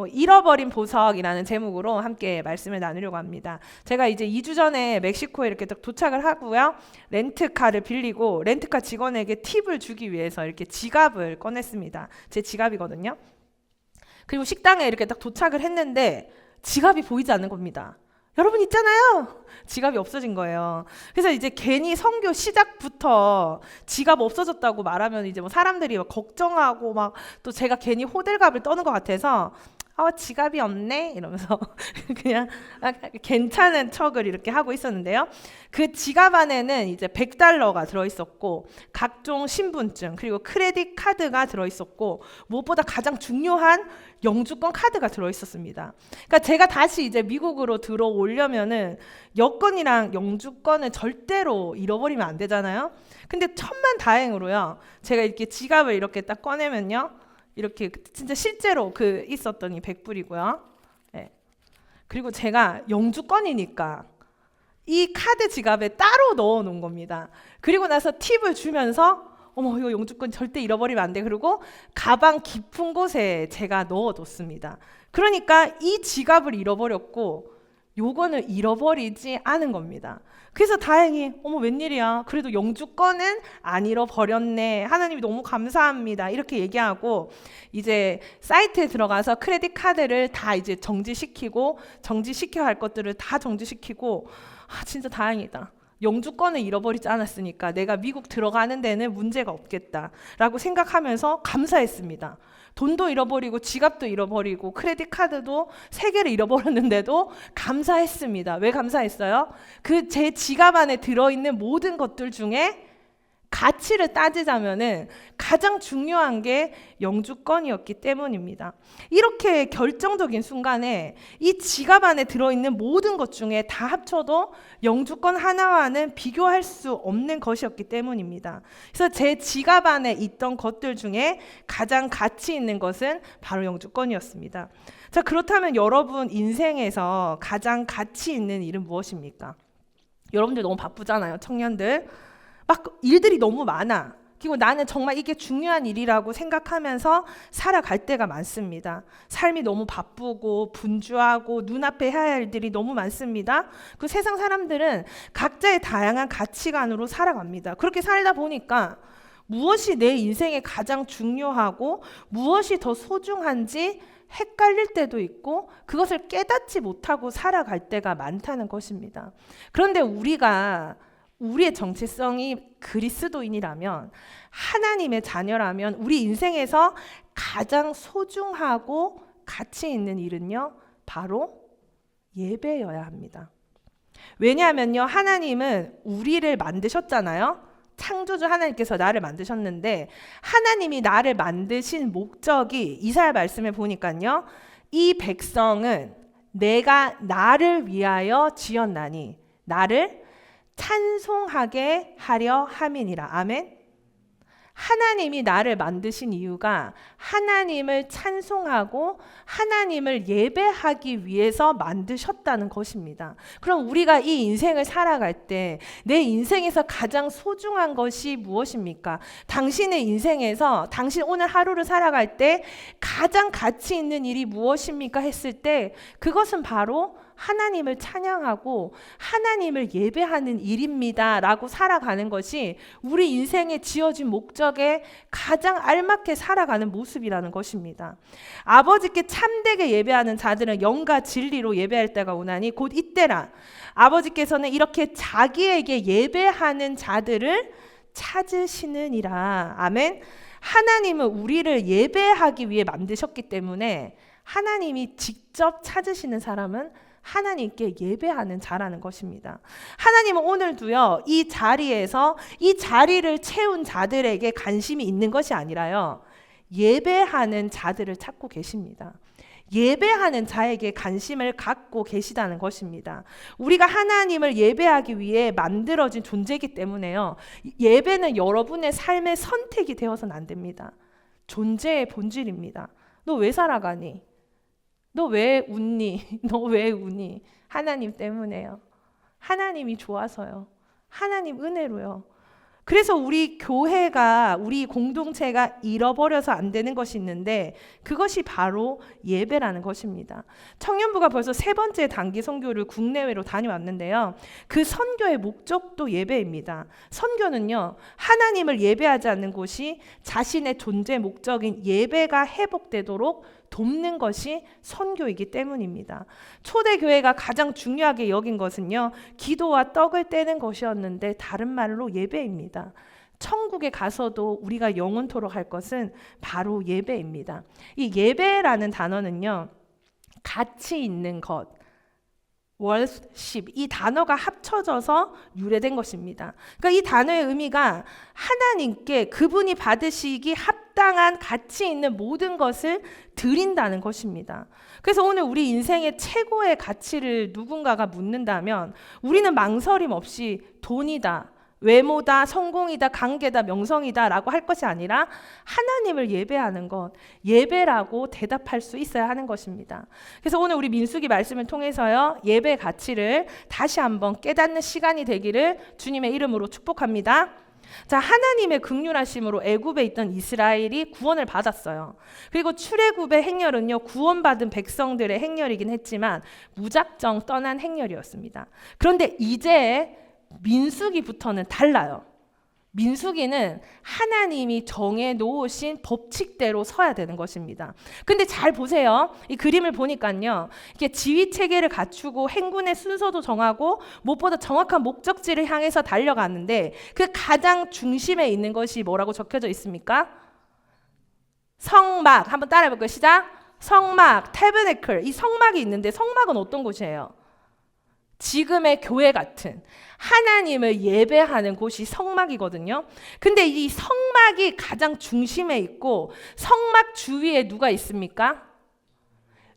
잃어버린 보석이라는 제목으로 함께 말씀을 나누려고 합니다. 제가 이제 2주 전에 멕시코에 이렇게 딱 도착을 하고요. 렌트카를 빌리고 렌트카 직원에게 팁을 주기 위해서 이렇게 지갑을 꺼냈습니다. 제 지갑이거든요. 그리고 식당에 이렇게 딱 도착을 했는데 지갑이 보이지 않는 겁니다. 여러분 있잖아요. 지갑이 없어진 거예요. 그래서 이제 괜히 선교 시작부터 지갑 없어졌다고 말하면 이제 뭐 사람들이 막 걱정하고 막 또 제가 괜히 호들갑을 떠는 것 같아서 지갑이 없네 이러면서 그냥 괜찮은 척을 이렇게 하고 있었는데요. 그 지갑 안에는 이제 $100가 들어있었고 각종 신분증 그리고 크레딧 카드가 들어있었고 무엇보다 가장 중요한 영주권 카드가 들어있었습니다. 그러니까 제가 다시 이제 미국으로 들어오려면은 여권이랑 영주권을 절대로 잃어버리면 안 되잖아요. 근데 천만다행으로요. 제가 이렇게 지갑을 이렇게 딱 꺼내면요. 이렇게 진짜 실제로 그 있었던 이 $100이고요. 네. 그리고 제가 영주권이니까 이 카드 지갑에 따로 넣어 놓은 겁니다. 그리고 나서 팁을 주면서 어머 이거 영주권 절대 잃어버리면 안 돼. 그리고 가방 깊은 곳에 제가 넣어뒀습니다. 그러니까 이 지갑을 잃어버렸고 요거는 잃어버리지 않은 겁니다. 그래서 다행히 어머 웬일이야. 그래도 영주권은 안 잃어버렸네. 하나님이 너무 감사합니다. 이렇게 얘기하고 이제 사이트에 들어가서 크레딧 카드를 다 이제 정지시키고 정지시켜야 할 것들을 다 정지시키고 진짜 다행이다. 영주권을 잃어버리지 않았으니까 내가 미국 들어가는 데는 문제가 없겠다라고 생각하면서 감사했습니다. 돈도 잃어버리고 지갑도 잃어버리고 크레딧 카드도 3개를 잃어버렸는데도 감사했습니다. 왜 감사했어요? 그 제 지갑 안에 들어있는 모든 것들 중에 가치를 따지자면은 가장 중요한 게 영주권이었기 때문입니다. 이렇게 결정적인 순간에 이 지갑 안에 들어있는 모든 것 중에 다 합쳐도 영주권 하나와는 비교할 수 없는 것이었기 때문입니다. 그래서 제 지갑 안에 있던 것들 중에 가장 가치 있는 것은 바로 영주권이었습니다. 자, 그렇다면 여러분 인생에서 가장 가치 있는 일은 무엇입니까? 여러분들 너무 바쁘잖아요, 청년들. 막 일들이 너무 많아. 그리고 나는 정말 이게 중요한 일이라고 생각하면서 살아갈 때가 많습니다. 삶이 너무 바쁘고 분주하고 눈앞에 해야 할 일들이 너무 많습니다. 그 세상 사람들은 각자의 다양한 가치관으로 살아갑니다. 그렇게 살다 보니까 무엇이 내 인생에 가장 중요하고 무엇이 더 소중한지 헷갈릴 때도 있고 그것을 깨닫지 못하고 살아갈 때가 많다는 것입니다. 그런데 우리의 정체성이 그리스도인이라면 하나님의 자녀라면 우리 인생에서 가장 소중하고 가치 있는 일은요 바로 예배여야 합니다. 왜냐하면요 하나님은 우리를 만드셨잖아요. 창조주 하나님께서 나를 만드셨는데 하나님이 나를 만드신 목적이 이사야 말씀에 보니까요 이 백성은 내가 나를 위하여 지었나니 나를 찬송하게 하려 함이니라. 아멘. 하나님이 나를 만드신 이유가 하나님을 찬송하고 하나님을 예배하기 위해서 만드셨다는 것입니다. 그럼 우리가 이 인생을 살아갈 때 내 인생에서 가장 소중한 것이 무엇입니까? 당신의 인생에서 당신 오늘 하루를 살아갈 때 가장 가치 있는 일이 무엇입니까? 했을 때 그것은 바로 하나님을 찬양하고 하나님을 예배하는 일입니다 라고 살아가는 것이 우리 인생에 지어진 목적에 가장 알맞게 살아가는 모습이라는 것입니다. 아버지께 참되게 예배하는 자들은 영과 진리로 예배할 때가 오나니 곧 이때라. 아버지께서는 이렇게 자기에게 예배하는 자들을 찾으시느니라. 아멘. 하나님은 우리를 예배하기 위해 만드셨기 때문에 하나님이 직접 찾으시는 사람은 하나님께 예배하는 자라는 것입니다. 하나님은 오늘도요 이 자리에서 이 자리를 채운 자들에게 관심이 있는 것이 아니라요 예배하는 자들을 찾고 계십니다. 예배하는 자에게 관심을 갖고 계시다는 것입니다. 우리가 하나님을 예배하기 위해 만들어진 존재이기 때문에요 예배는 여러분의 삶의 선택이 되어서는 안 됩니다. 존재의 본질입니다. 너 왜 살아가니? 너 왜 웃니? 너 왜 우니? 하나님 때문에요. 하나님이 좋아서요. 하나님 은혜로요. 그래서 우리 교회가, 우리 공동체가 잃어버려서 안 되는 것이 있는데 그것이 바로 예배라는 것입니다. 청년부가 벌써 3번째 단기 선교를 국내외로 다녀왔는데요. 그 선교의 목적도 예배입니다. 선교는요, 하나님을 예배하지 않는 곳이 자신의 존재 목적인 예배가 회복되도록 돕는 것이 선교이기 때문입니다. 초대교회가 가장 중요하게 여긴 것은요, 기도와 떡을 떼는 것이었는데 다른 말로 예배입니다. 천국에 가서도 우리가 영원토록 할 것은 바로 예배입니다. 이 예배라는 단어는요, 가치 있는 것, worship, 이 단어가 합쳐져서 유래된 것입니다. 그러니까 이 단어의 의미가 하나님께 그분이 받으시기 합당한 가치 있는 모든 것을 드린다는 것입니다. 그래서 오늘 우리 인생의 최고의 가치를 누군가가 묻는다면 우리는 망설임 없이 돈이다, 외모다, 성공이다, 관계다, 명성이다 라고 할 것이 아니라 하나님을 예배하는 것, 예배라고 대답할 수 있어야 하는 것입니다. 그래서 오늘 우리 민수기 말씀을 통해서요, 예배 가치를 다시 한번 깨닫는 시간이 되기를 주님의 이름으로 축복합니다. 자, 하나님의 긍휼하심으로 애굽에 있던 이스라엘이 구원을 받았어요. 그리고 출애굽의 행렬은요, 구원받은 백성들의 행렬이긴 했지만 무작정 떠난 행렬이었습니다. 그런데 이제 민수기부터는 달라요. 민수기는 하나님이 정해 놓으신 법칙대로 서야 되는 것입니다. 근데 잘 보세요. 이 그림을 보니까요, 이렇게 지휘 체계를 갖추고 행군의 순서도 정하고 무엇보다 정확한 목적지를 향해서 달려가는데 그 가장 중심에 있는 것이 뭐라고 적혀져 있습니까? 성막. 한번 따라해 볼까요? 시작. 성막, 태버네클. 이 성막이 있는데 성막은 어떤 곳이에요? 지금의 교회 같은 하나님을 예배하는 곳이 성막이거든요. 근데 이 성막이 가장 중심에 있고 성막 주위에 누가 있습니까?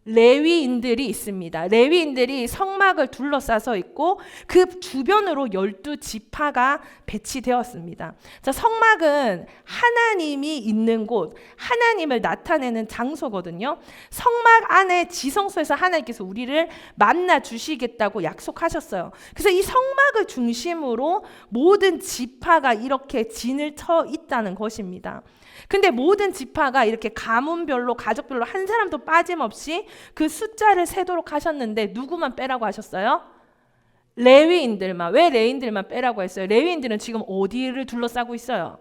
레위인들이 있습니다. 레위인들이 성막을 둘러싸서 있고 그 주변으로 12지파가 배치되었습니다. 자, 성막은 하나님이 있는 곳, 하나님을 나타내는 장소거든요. 성막 안에 지성소에서 하나님께서 우리를 만나 주시겠다고 약속하셨어요. 그래서 이 성막을 중심으로 모든 지파가 이렇게 진을 쳐 있다는 것입니다. 근데 모든 지파가 이렇게 가문별로, 가족별로 한 사람도 빠짐없이 그 숫자를 세도록 하셨는데 누구만 빼라고 하셨어요? 레위인들만. 왜 레위인들만 빼라고 했어요? 레위인들은 지금 어디를 둘러싸고 있어요?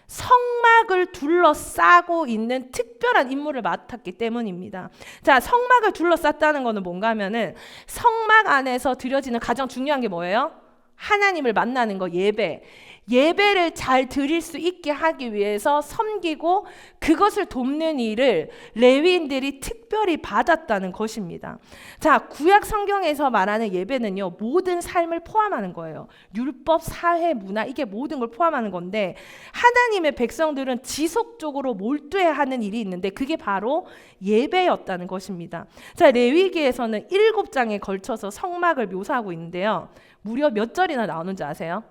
성막을 둘러싸고 있는 특별한 임무를 맡았기 때문입니다. 자, 성막을 둘러쌌다는 것은 뭔가 하면은 성막 안에서 드려지는 가장 중요한 게 뭐예요? 하나님을 만나는 거, 예배. 예배를 잘 드릴 수 있게 하기 위해서 섬기고 그것을 돕는 일을 레위인들이 특별히 받았다는 것입니다. 자, 구약 성경에서 말하는 예배는요, 모든 삶을 포함하는 거예요. 율법, 사회, 문화, 이게 모든 걸 포함하는 건데 하나님의 백성들은 지속적으로 몰두해야 하는 일이 있는데 그게 바로 예배였다는 것입니다. 자, 레위기에서는 7장에 걸쳐서 성막을 묘사하고 있는데요. 무려 몇 절이나 나오는지 아세요?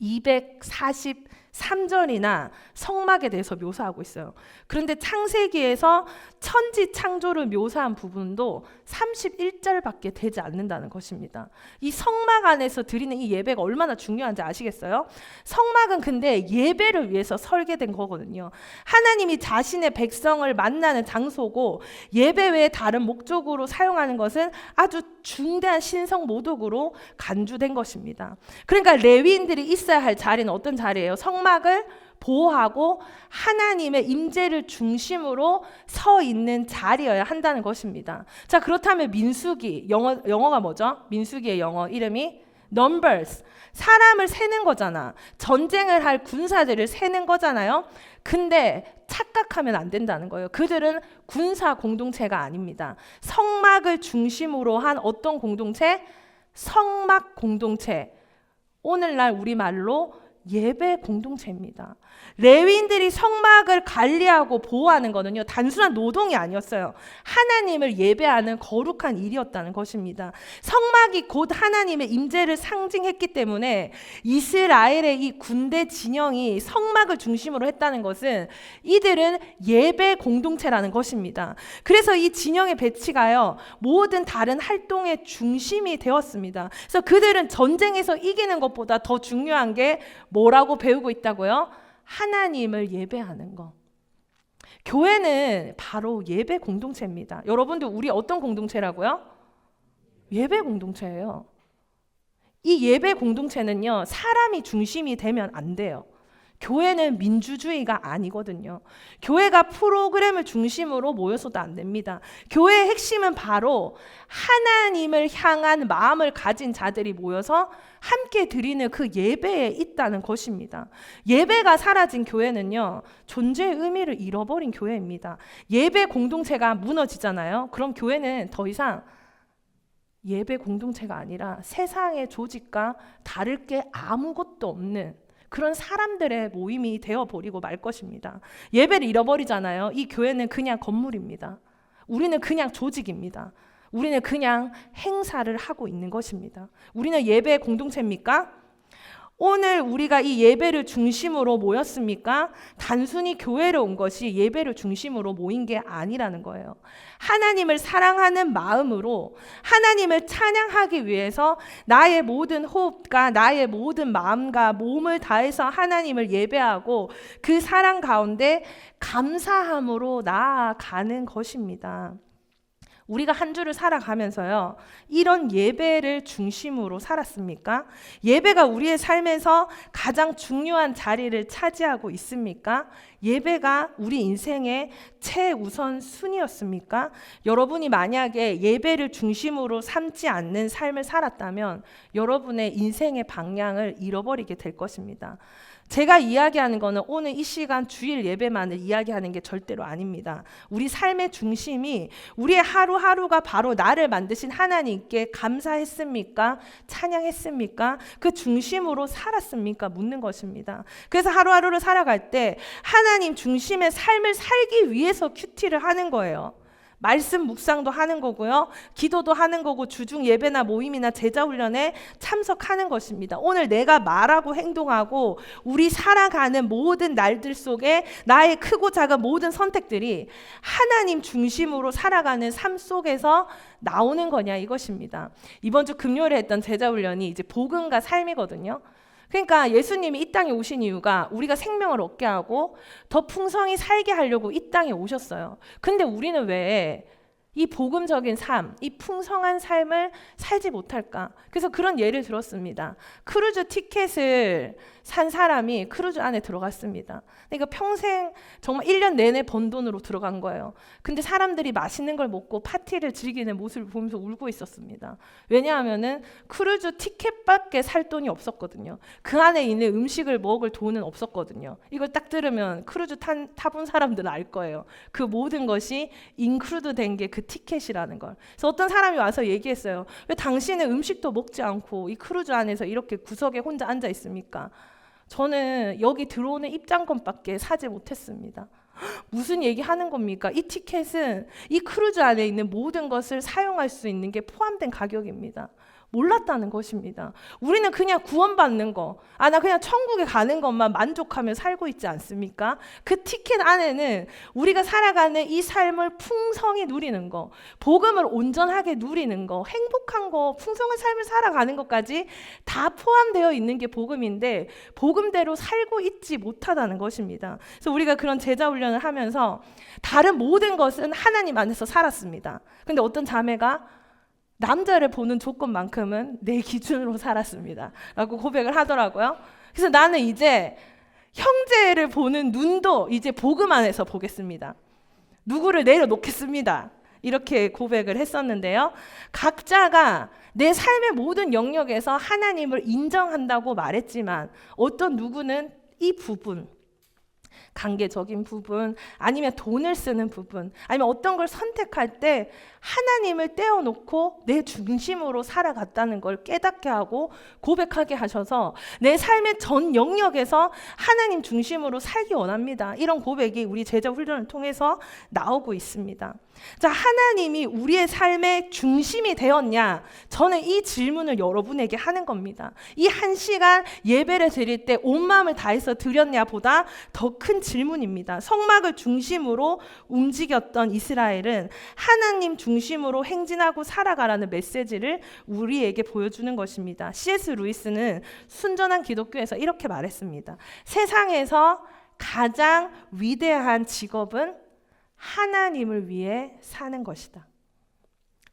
243절이나 성막에 대해서 묘사하고 있어요. 그런데 창세기에서 천지 창조를 묘사한 부분도 31절밖에 되지 않는다는 것입니다. 이 성막 안에서 드리는 이 예배가 얼마나 중요한지 아시겠어요? 성막은 근데 예배를 위해서 설계된 거거든요. 하나님이 자신의 백성을 만나는 장소고 예배 외에 다른 목적으로 사용하는 것은 아주 중대한 신성 모독으로 간주된 것입니다. 그러니까 레위인들이 있어야 할 자리는 어떤 자리예요? 성막을 보호하고 하나님의 임재를 중심으로 서 있는 자리여야 한다는 것입니다. 자, 그렇다면 민수기, 영어가 뭐죠? 민수기의 영어 이름이 numbers, 사람을 세는 거잖아. 전쟁을 할 군사들을 세는 거잖아요. 근데 착각하면 안 된다는 거예요. 그들은 군사 공동체가 아닙니다. 성막을 중심으로 한 어떤 공동체? 성막 공동체. 오늘날 우리말로 예배 공동체입니다. 레위인들이 성막을 관리하고 보호하는 것은요, 단순한 노동이 아니었어요. 하나님을 예배하는 거룩한 일이었다는 것입니다. 성막이 곧 하나님의 임재를 상징했기 때문에 이스라엘의 이 군대 진영이 성막을 중심으로 했다는 것은 이들은 예배 공동체라는 것입니다. 그래서 이 진영의 배치가요, 모든 다른 활동의 중심이 되었습니다. 그래서 그들은 전쟁에서 이기는 것보다 더 중요한 게 뭐라고 배우고 있다고요? 하나님을 예배하는 거. 교회는 바로 예배 공동체입니다. 여러분들 우리 어떤 공동체라고요? 예배 공동체예요. 이 예배 공동체는요, 사람이 중심이 되면 안 돼요. 교회는 민주주의가 아니거든요. 교회가 프로그램을 중심으로 모여서도 안 됩니다. 교회의 핵심은 바로 하나님을 향한 마음을 가진 자들이 모여서 함께 드리는 그 예배에 있다는 것입니다. 예배가 사라진 교회는요, 존재의 의미를 잃어버린 교회입니다. 예배 공동체가 무너지잖아요. 그럼 교회는 더 이상 예배 공동체가 아니라 세상의 조직과 다를 게 아무것도 없는 그런 사람들의 모임이 되어버리고 말 것입니다. 예배를 잃어버리잖아요. 이 교회는 그냥 건물입니다. 우리는 그냥 조직입니다. 우리는 그냥 행사를 하고 있는 것입니다. 우리는 예배 공동체입니까? 오늘 우리가 이 예배를 중심으로 모였습니까? 단순히 교회로 온 것이 예배를 중심으로 모인 게 아니라는 거예요. 하나님을 사랑하는 마음으로 하나님을 찬양하기 위해서 나의 모든 호흡과 나의 모든 마음과 몸을 다해서 하나님을 예배하고 그 사랑 가운데 감사함으로 나아가는 것입니다. 우리가 한 주를 살아가면서요, 이런 예배를 중심으로 살았습니까? 예배가 우리의 삶에서 가장 중요한 자리를 차지하고 있습니까? 예배가 우리 인생의 최우선 순위였습니까? 여러분이 만약에 예배를 중심으로 삼지 않는 삶을 살았다면 여러분의 인생의 방향을 잃어버리게 될 것입니다. 제가 이야기하는 거는 오늘 이 시간 주일 예배만을 이야기하는 게 절대로 아닙니다. 우리 삶의 중심이 우리의 하루하루가 바로 나를 만드신 하나님께 감사했습니까? 찬양했습니까? 그 중심으로 살았습니까? 묻는 것입니다. 그래서 하루하루를 살아갈 때 하나님 중심의 삶을 살기 위해서 큐티를 하는 거예요. 말씀 묵상도 하는 거고요. 기도도 하는 거고 주중 예배나 모임이나 제자훈련에 참석하는 것입니다. 오늘 내가 말하고 행동하고 우리 살아가는 모든 날들 속에 나의 크고 작은 모든 선택들이 하나님 중심으로 살아가는 삶 속에서 나오는 거냐 이것입니다. 이번 주 금요일에 했던 제자훈련이 이제 복음과 삶이거든요. 그러니까 예수님이 이 땅에 오신 이유가 우리가 생명을 얻게 하고 더 풍성히 살게 하려고 이 땅에 오셨어요. 근데 우리는 왜 이 복음적인 삶, 이 풍성한 삶을 살지 못할까? 그래서 그런 예를 들었습니다. 크루즈 티켓을 산 사람이 크루즈 안에 들어갔습니다. 그러니까 평생 정말 1년 내내 번 돈으로 들어간 거예요. 근데 사람들이 맛있는 걸 먹고 파티를 즐기는 모습을 보면서 울고 있었습니다. 왜냐하면은 크루즈 티켓밖에 살 돈이 없었거든요. 그 안에 있는 음식을 먹을 돈은 없었거든요. 이걸 딱 들으면 크루즈 타본 사람들은 알 거예요. 그 모든 것이 인클루드 된 게 그 티켓이라는 걸. 그래서 어떤 사람이 와서 얘기했어요. 왜 당신은 음식도 먹지 않고 이 크루즈 안에서 이렇게 구석에 혼자 앉아 있습니까? 저는 여기 들어오는 입장권밖에 사지 못했습니다. 무슨 얘기하는 겁니까? 이 티켓은 이 크루즈 안에 있는 모든 것을 사용할 수 있는 게 포함된 가격입니다. 몰랐다는 것입니다. 우리는 그냥 구원받는 거, 나 그냥 천국에 가는 것만 만족하며 살고 있지 않습니까? 그 티켓 안에는 우리가 살아가는 이 삶을 풍성히 누리는 거, 복음을 온전하게 누리는 거, 행복한 거, 풍성한 삶을 살아가는 것까지 다 포함되어 있는 게 복음인데 복음대로 살고 있지 못하다는 것입니다. 그래서 우리가 그런 제자 훈련을 하면서 다른 모든 것은 하나님 안에서 살았습니다. 근데 어떤 자매가 남자를 보는 조건만큼은 내 기준으로 살았습니다 라고 고백을 하더라고요. 그래서 나는 이제 형제를 보는 눈도 이제 복음 안에서 보겠습니다. 누구를 내려놓겠습니다. 이렇게 고백을 했었는데요. 각자가 내 삶의 모든 영역에서 하나님을 인정한다고 말했지만 어떤 누구는 이 부분, 관계적인 부분, 아니면 돈을 쓰는 부분, 아니면 어떤 걸 선택할 때 하나님을 떼어놓고 내 중심으로 살아갔다는 걸 깨닫게 하고 고백하게 하셔서 내 삶의 전 영역에서 하나님 중심으로 살기 원합니다. 이런 고백이 우리 제자 훈련을 통해서 나오고 있습니다. 자, 하나님이 우리의 삶의 중심이 되었냐? 저는 이 질문을 여러분에게 하는 겁니다. 이 1시간 예배를 드릴 때 온 마음을 다해서 드렸냐 보다 더 큰 질문입니다. 성막을 중심으로 움직였던 이스라엘은 하나님 중심으로 행진하고 살아가라는 메시지를 우리에게 보여주는 것입니다. C.S. 루이스는 순전한 기독교에서 이렇게 말했습니다. 세상에서 가장 위대한 직업은 하나님을 위해 사는 것이다.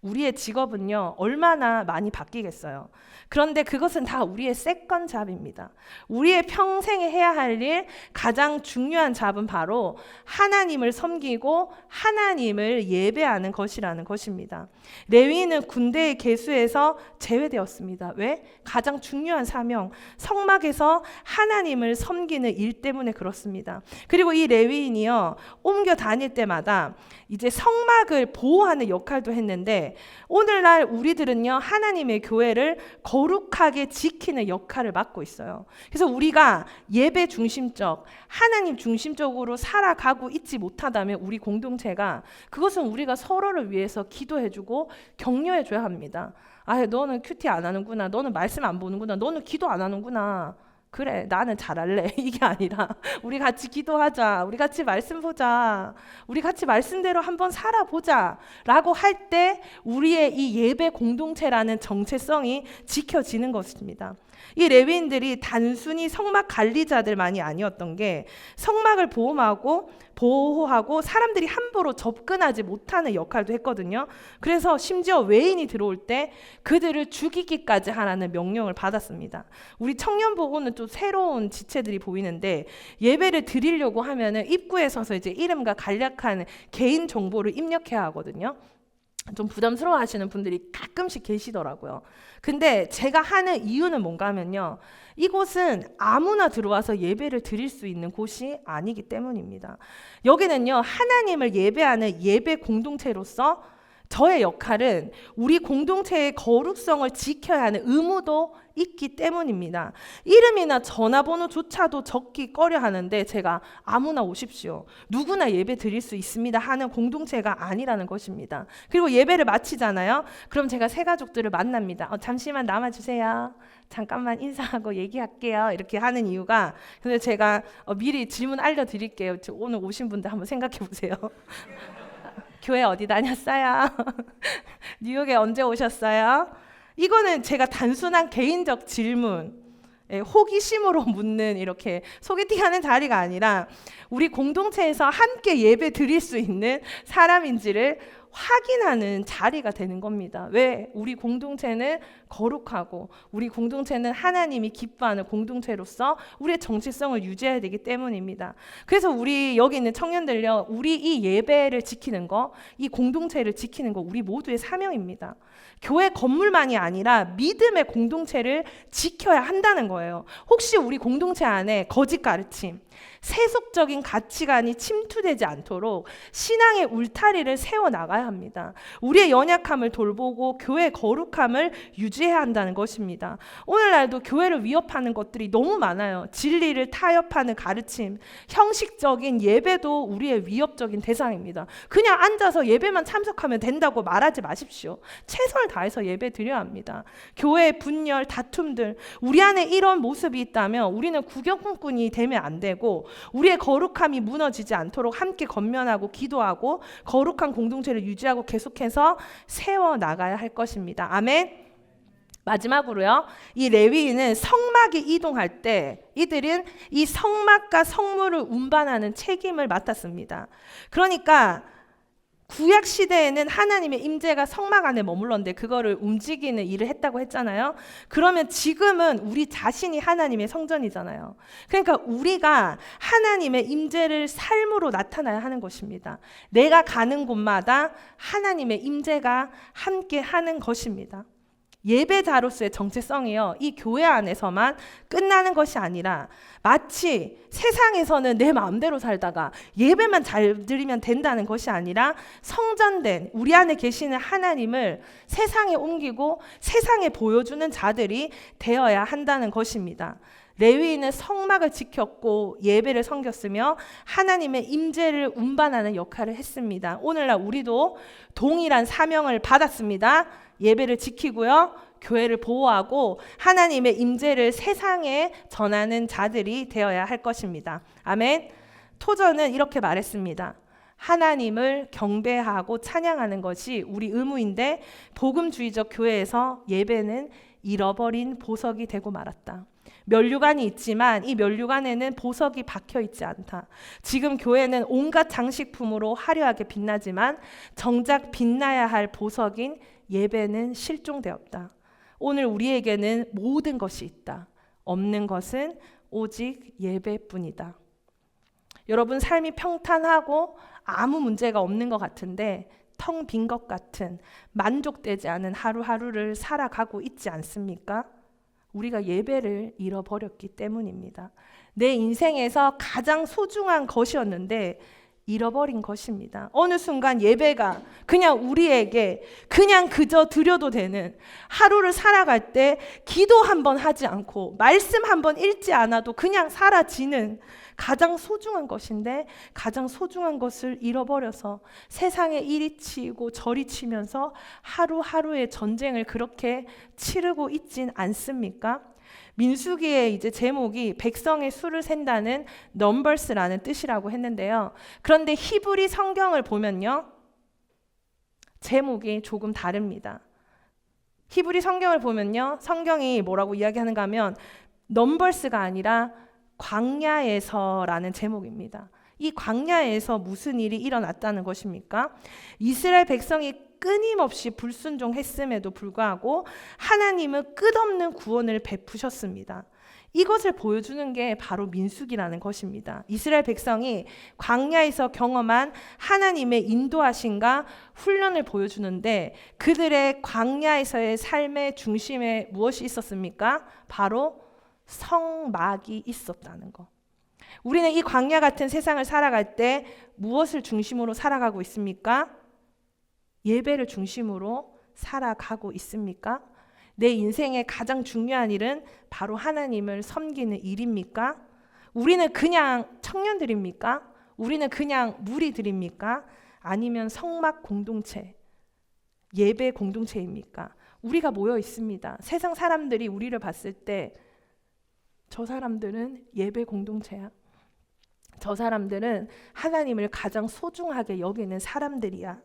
우리의 직업은요, 얼마나 많이 바뀌겠어요. 그런데 그것은 다 우리의 세컨 잡입니다. 우리의 평생에 해야 할 일, 가장 중요한 잡은 바로 하나님을 섬기고 하나님을 예배하는 것이라는 것입니다. 레위인은 군대의 계수에서 제외되었습니다. 왜? 가장 중요한 사명, 성막에서 하나님을 섬기는 일 때문에 그렇습니다. 그리고 이 레위인이요, 옮겨 다닐 때마다 이제 성막을 보호하는 역할도 했는데, 오늘날 우리들은요, 하나님의 교회를 거룩하게 지키는 역할을 맡고 있어요. 그래서 우리가 예배 중심적, 하나님 중심적으로 살아가고 있지 못하다면 우리 공동체가, 그것은 우리가 서로를 위해서 기도해주고 격려해줘야 합니다. 아, 너는 큐티 안 하는구나, 너는 말씀 안 보는구나, 너는 기도 안 하는구나, 그래 나는 잘할래, 이게 아니라 우리 같이 기도하자, 우리 같이 말씀 보자, 우리 같이 말씀대로 한번 살아보자 라고 할 때 우리의 이 예배 공동체라는 정체성이 지켜지는 것입니다. 이 레위인들이 단순히 성막 관리자들만이 아니었던 게, 성막을 보호하고 사람들이 함부로 접근하지 못하는 역할도 했거든요. 그래서 심지어 외인이 들어올 때 그들을 죽이기까지 하라는 명령을 받았습니다. 우리 청년보고는 또 새로운 지체들이 보이는데, 예배를 드리려고 하면은 입구에 서서 이제 이름과 간략한 개인 정보를 입력해야 하거든요. 좀 부담스러워 하시는 분들이 가끔씩 계시더라고요. 근데 제가 하는 이유는 뭔가 하면요, 이곳은 아무나 들어와서 예배를 드릴 수 있는 곳이 아니기 때문입니다. 여기는요, 하나님을 예배하는 예배 공동체로서 저의 역할은 우리 공동체의 거룩성을 지켜야 하는 의무도 있기 때문입니다. 이름이나 전화번호조차도 적기 꺼려 하는데 제가 아무나 오십시오, 누구나 예배 드릴 수 있습니다 하는 공동체가 아니라는 것입니다. 그리고 예배를 마치잖아요. 그럼 제가 새 가족들을 만납니다. 잠시만 남아주세요, 잠깐만 인사하고 얘기할게요, 이렇게 하는 이유가, 근데 제가 미리 질문 알려드릴게요. 오늘 오신 분들 한번 생각해 보세요. 교회 어디 다녔어요? 뉴욕에 언제 오셨어요? 이거는 제가 단순한 개인적 질문, 호기심으로 묻는 이렇게 소개팅하는 자리가 아니라 우리 공동체에서 함께 예배 드릴 수 있는 사람인지를 확인하는 자리가 되는 겁니다. 왜? 우리 공동체는 거룩하고 우리 공동체는 하나님이 기뻐하는 공동체로서 우리의 정체성을 유지해야 되기 때문입니다. 그래서 우리 여기 있는 청년들요, 우리 이 예배를 지키는 거, 이 공동체를 지키는 거 우리 모두의 사명입니다. 교회 건물만이 아니라 믿음의 공동체를 지켜야 한다는 거예요. 혹시 우리 공동체 안에 거짓 가르침, 세속적인 가치관이 침투되지 않도록 신앙의 울타리를 세워나가야 합니다. 우리의 연약함을 돌보고 교회의 거룩함을 유지해야 한다는 것입니다. 오늘날도 교회를 위협하는 것들이 너무 많아요. 진리를 타협하는 가르침, 형식적인 예배도 우리의 위협적인 대상입니다. 그냥 앉아서 예배만 참석하면 된다고 말하지 마십시오. 최선을 다해서 예배 드려야 합니다. 교회의 분열, 다툼들, 우리 안에 이런 모습이 있다면 우리는 구경꾼이 되면 안 되고, 우리의 거룩함이 무너지지 않도록 함께 건면하고 기도하고 거룩한 공동체를 유지하고 계속해서 세워나가야 할 것입니다. 아멘. 마지막으로요, 이 레위인은 성막이 이동할 때 이들은 이 성막과 성물을 운반하는 책임을 맡았습니다. 그러니까 구약 시대에는 하나님의 임재가 성막 안에 머물렀는데 그거를 움직이는 일을 했다고 했잖아요. 그러면 지금은 우리 자신이 하나님의 성전이잖아요. 그러니까 우리가 하나님의 임재를 삶으로 나타나야 하는 것입니다. 내가 가는 곳마다 하나님의 임재가 함께 하는 것입니다. 예배자로서의 정체성이요, 이 교회 안에서만 끝나는 것이 아니라 마치 세상에서는 내 마음대로 살다가 예배만 잘 드리면 된다는 것이 아니라 성전된 우리 안에 계시는 하나님을 세상에 옮기고 세상에 보여주는 자들이 되어야 한다는 것입니다. 레위인은 성막을 지켰고 예배를 섬겼으며 하나님의 임재를 운반하는 역할을 했습니다. 오늘날 우리도 동일한 사명을 받았습니다. 예배를 지키고요, 교회를 보호하고 하나님의 임재를 세상에 전하는 자들이 되어야 할 것입니다. 아멘. 토저는 이렇게 말했습니다. 하나님을 경배하고 찬양하는 것이 우리 의무인데 복음주의적 교회에서 예배는 잃어버린 보석이 되고 말았다. 면류관이 있지만 이 면류관에는 보석이 박혀 있지 않다. 지금 교회는 온갖 장식품으로 화려하게 빛나지만 정작 빛나야 할 보석인 예배는 실종되었다. 오늘 우리에게는 모든 것이 있다. 없는 것은 오직 예배뿐이다. 여러분, 삶이 평탄하고 아무 문제가 없는 것 같은데 텅 빈 것 같은, 만족되지 않은 하루하루를 살아가고 있지 않습니까? 우리가 예배를 잃어버렸기 때문입니다. 내 인생에서 가장 소중한 것이었는데 잃어버린 것입니다. 어느 순간 예배가 그냥 우리에게 그냥 그저 드려도 되는, 하루를 살아갈 때 기도 한번 하지 않고 말씀 한번 읽지 않아도 그냥 사라지는 가장 소중한 것인데, 가장 소중한 것을 잃어버려서 세상에 이리 치고 저리 치면서 하루하루의 전쟁을 그렇게 치르고 있진 않습니까? 민수기의 이제 제목이 백성의 수를 센다는 넘버스라는 뜻이라고 했는데요. 그런데 히브리 성경을 보면요, 제목이 조금 다릅니다. 히브리 성경을 보면요, 성경이 뭐라고 이야기하는가 하면 넘버스가 아니라 광야에서라는 제목입니다. 이 광야에서 무슨 일이 일어났다는 것입니까? 이스라엘 백성이 끊임없이 불순종했음에도 불구하고 하나님은 끝없는 구원을 베푸셨습니다. 이것을 보여주는 게 바로 민수기라는 것입니다. 이스라엘 백성이 광야에서 경험한 하나님의 인도하심과 훈련을 보여주는데, 그들의 광야에서의 삶의 중심에 무엇이 있었습니까? 바로 성막이 있었다는 것. 우리는 이 광야 같은 세상을 살아갈 때 무엇을 중심으로 살아가고 있습니까? 예배를 중심으로 살아가고 있습니까? 내 인생의 가장 중요한 일은 바로 하나님을 섬기는 일입니까? 우리는 그냥 청년들입니까? 우리는 그냥 무리들입니까? 아니면 성막 공동체, 예배 공동체입니까? 우리가 모여 있습니다. 세상 사람들이 우리를 봤을 때 저 사람들은 예배 공동체야. 저 사람들은 하나님을 가장 소중하게 여기는 사람들이야.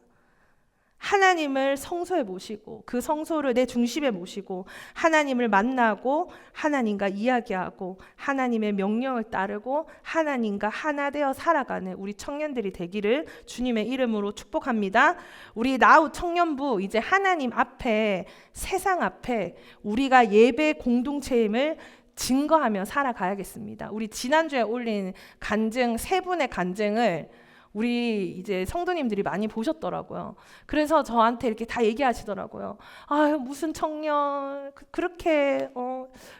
하나님을 성소에 모시고 그 성소를 내 중심에 모시고 하나님을 만나고 하나님과 이야기하고 하나님의 명령을 따르고 하나님과 하나 되어 살아가는 우리 청년들이 되기를 주님의 이름으로 축복합니다. 우리 나우 청년부, 이제 하나님 앞에, 세상 앞에 우리가 예배 공동체임을 증거하며 살아가야겠습니다. 우리 지난주에 올린 간증, 세 분의 간증을 우리 이제 성도님들이 많이 보셨더라고요. 그래서 저한테 이렇게 다 얘기하시더라고요. 아유, 무슨 청년 그렇게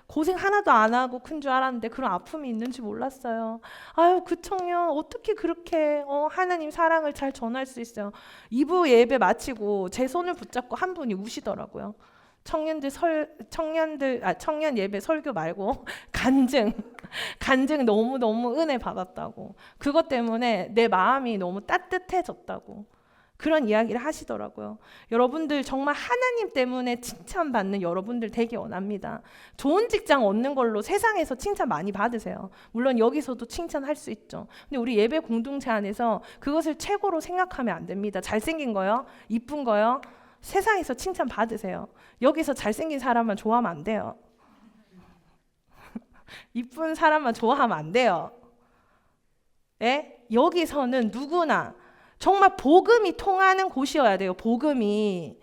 고생 하나도 안 하고 큰 줄 알았는데 그런 아픔이 있는지 몰랐어요. 아유, 그 청년 어떻게 그렇게 하나님 사랑을 잘 전할 수 있어요. 2부 예배 마치고 제 손을 붙잡고 한 분이 우시더라고요. 청년 예배 설교 말고 간증 너무 은혜 받았다고, 그것 때문에 내 마음이 너무 따뜻해졌다고 그런 이야기를 하시더라고요. 여러분들 정말 하나님 때문에 칭찬받는 여러분들 되기 원합니다. 좋은 직장 얻는 걸로 세상에서 칭찬 많이 받으세요. 물론 여기서도 칭찬할 수 있죠. 근데 우리 예배 공동체 안에서 그것을 최고로 생각하면 안 됩니다. 잘생긴 거요, 이쁜 거요, 세상에서 칭찬 받으세요. 여기서 잘생긴 사람만 좋아하면 안 돼요. 이쁜 사람만 좋아하면 안 돼요. 예? 여기서는 누구나 정말 복음이 통하는 곳이어야 돼요. 복음이.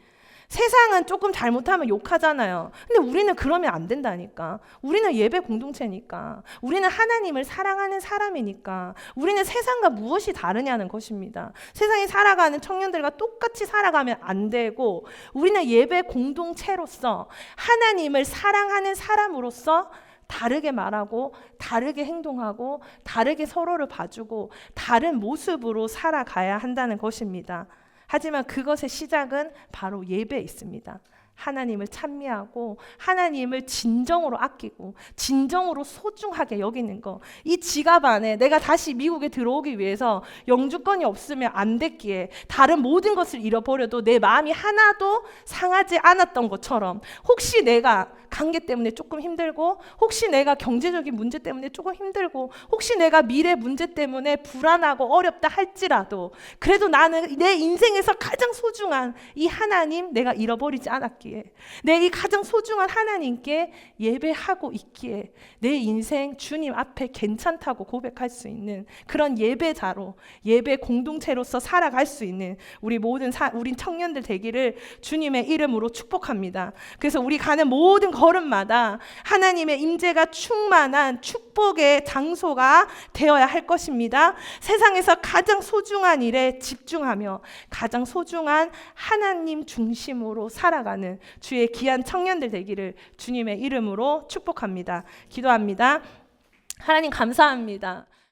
세상은 조금 잘못하면 욕하잖아요. 근데 우리는 그러면 안 된다니까. 우리는 예배 공동체니까. 우리는 하나님을 사랑하는 사람이니까. 우리는 세상과 무엇이 다르냐는 것입니다. 세상에 살아가는 청년들과 똑같이 살아가면 안 되고, 우리는 예배 공동체로서 하나님을 사랑하는 사람으로서 다르게 말하고 다르게 행동하고 다르게 서로를 봐주고 다른 모습으로 살아가야 한다는 것입니다. 하지만 그것의 시작은 바로 예배에 있습니다. 하나님을 찬미하고 하나님을 진정으로 아끼고 진정으로 소중하게 여기는 거. 이 지갑 안에 내가 다시 미국에 들어오기 위해서 영주권이 없으면 안 됐기에 다른 모든 것을 잃어버려도 내 마음이 하나도 상하지 않았던 것처럼, 혹시 내가 관계 때문에 조금 힘들고, 혹시 내가 경제적인 문제 때문에 조금 힘들고, 혹시 내가 미래 문제 때문에 불안하고 어렵다 할지라도 그래도 나는 내 인생에서 가장 소중한 이 하나님 내가 잃어버리지 않았기에, 내 이 가장 소중한 하나님께 예배하고 있기에 내 인생 주님 앞에 괜찮다고 고백할 수 있는 그런 예배자로, 예배 공동체로서 살아갈 수 있는 우리 모든 우리 청년들 되기를 주님의 이름으로 축복합니다. 그래서 우리 가는 모든 걸음마다 하나님의 임재가 충만한 축복의 장소가 되어야 할 것입니다. 세상에서 가장 소중한 일에 집중하며 가장 소중한 하나님 중심으로 살아가는 주의 귀한 청년들 되기를 주님의 이름으로 축복합니다. 기도합니다. 하나님 감사합니다.